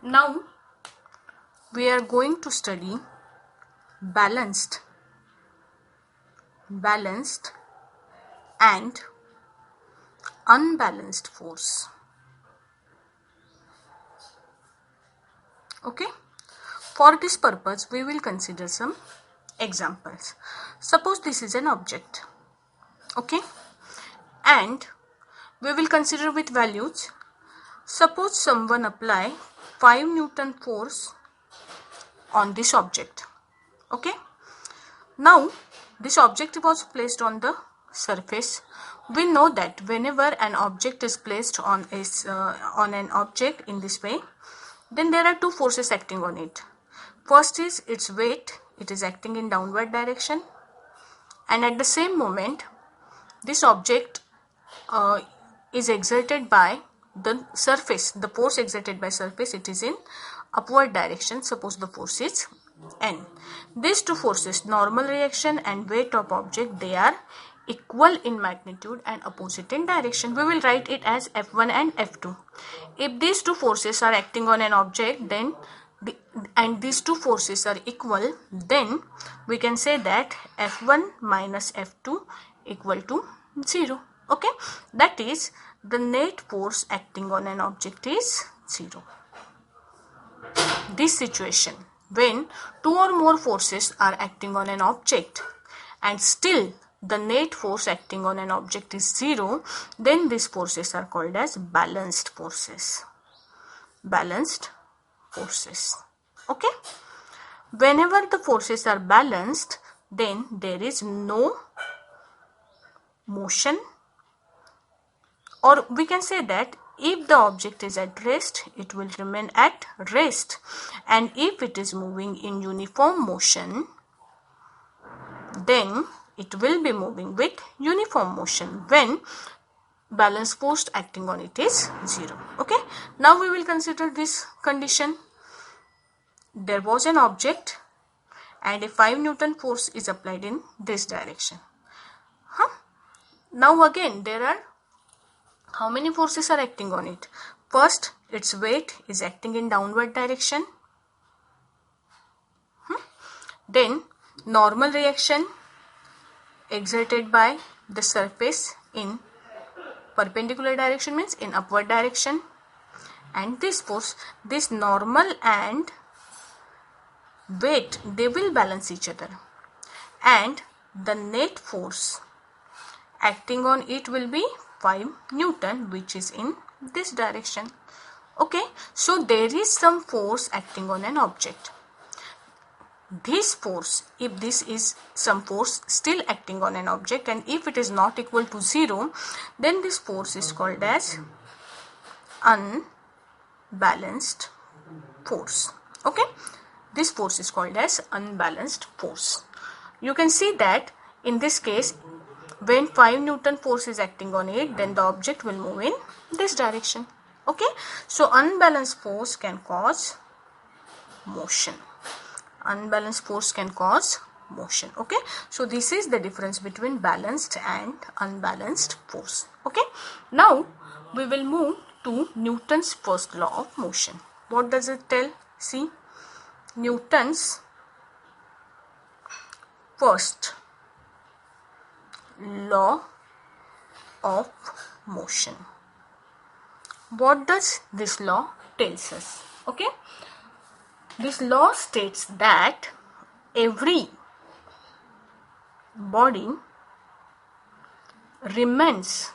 Now we are going to study balanced and unbalanced force. Okay, for this purpose we will consider some examples. Suppose this is an object, okay, and we will consider with values. Suppose someone apply 5 Newton force on this object, okay. Now this object was placed on the surface. We know that whenever an object is placed on an object in this way, then there are two forces acting on it. First is its weight, it is acting in downward direction, and at the same moment this object is exerted by the surface. The force exerted by surface, it is in upward direction. Suppose the force is N. These two forces, normal reaction and weight of object, they are equal in magnitude and opposite in direction. We will write it as F1 and F2. If these two forces are acting on an object, then and these two forces are equal, then we can say that F1 minus F2 equal to 0. Okay, that is the net force acting on an object is 0. This situation, when two or more forces are acting on an object and still the net force acting on an object is 0, then these forces are called as balanced forces. Balanced forces. Okay. Whenever the forces are balanced, then there is no motion, or we can say that if the object is at rest, it will remain at rest, and if it is moving in uniform motion, then it will be moving with uniform motion when balance force acting on it is 0. Okay, now we will consider this condition. There was an object and a 5 Newton force is applied in this direction. Now again there are how many forces are acting on it? First, its weight is acting in downward direction. Then normal reaction exerted by the surface in perpendicular direction, means in upward direction, and this force, this normal and weight, they will balance each other, and the net force acting on it will be 5 Newton, which is in this direction. Okay, so there is some force acting on an object. This force, if this is some force still acting on an object, and if it is not equal to 0, then this force is called as unbalanced force. Okay, this force is called as unbalanced force. You can see that in this case, when 5 Newton force is acting on it, then the object will move in this direction. Okay, so unbalanced force can cause motion. Unbalanced force can cause motion. Okay, so this is the difference between balanced and unbalanced force. Okay, now we will move to Newton's first law of motion. What does it tell? See, Newton's first law of motion. What does this law tells us? Okay, this law states that every body remains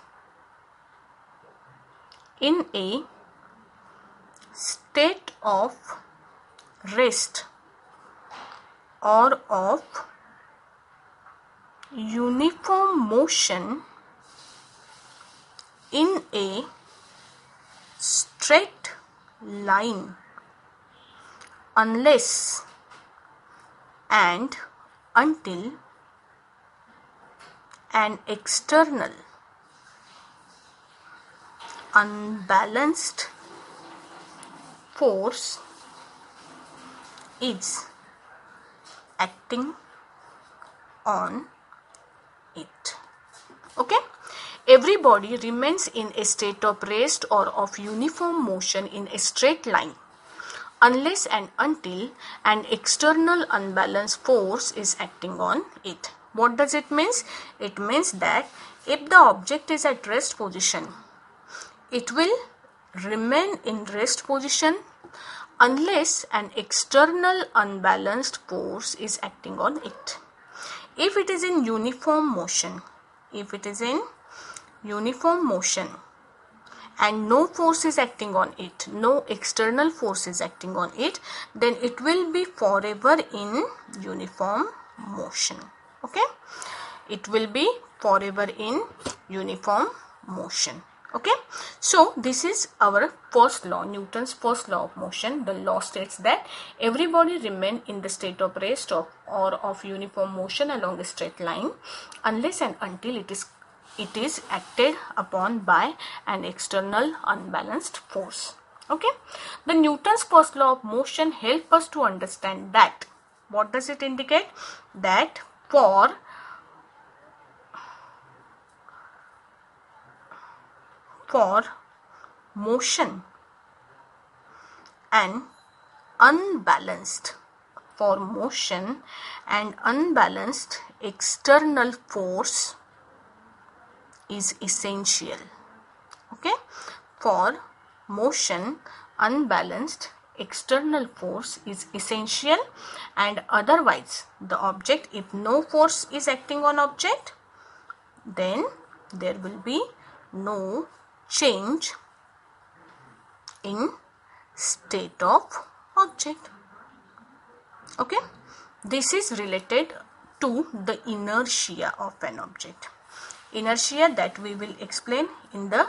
in a state of rest or of uniform motion in a straight line unless and until an external unbalanced force is acting on it. Okay, every body remains in a state of rest or of uniform motion in a straight line unless and until an external unbalanced force is acting on it. What does it mean? It means that if the object is at rest position, it will remain in rest position unless an external unbalanced force is acting on it. If it is in uniform motion, and no force is acting on it, no external force is acting on it, then it will be forever in uniform motion. Okay, it will be forever in uniform motion. Okay, so this is our first law, Newton's first law of motion. The law states that every body remain in the state of rest or of uniform motion along a straight line unless and until it is acted upon by an external unbalanced force. Okay, the Newton's first law of motion help us to understand that. What does it indicate? That for motion and unbalanced external force is essential. Okay, for motion unbalanced external force is essential, and otherwise the object, if no force is acting on object, then there will be no change in state of object. Okay, this is related to the inertia of an object, inertia that we will explain in the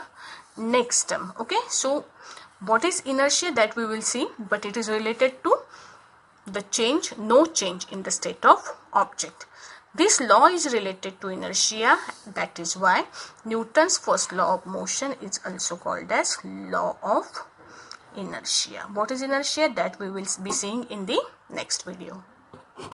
next term. Okay, so what is inertia, that we will see, but it is related to the no change in the state of object. This law is related to inertia. That is why Newton's first law of motion is also called as law of inertia. What is inertia? That we will be seeing in the next video.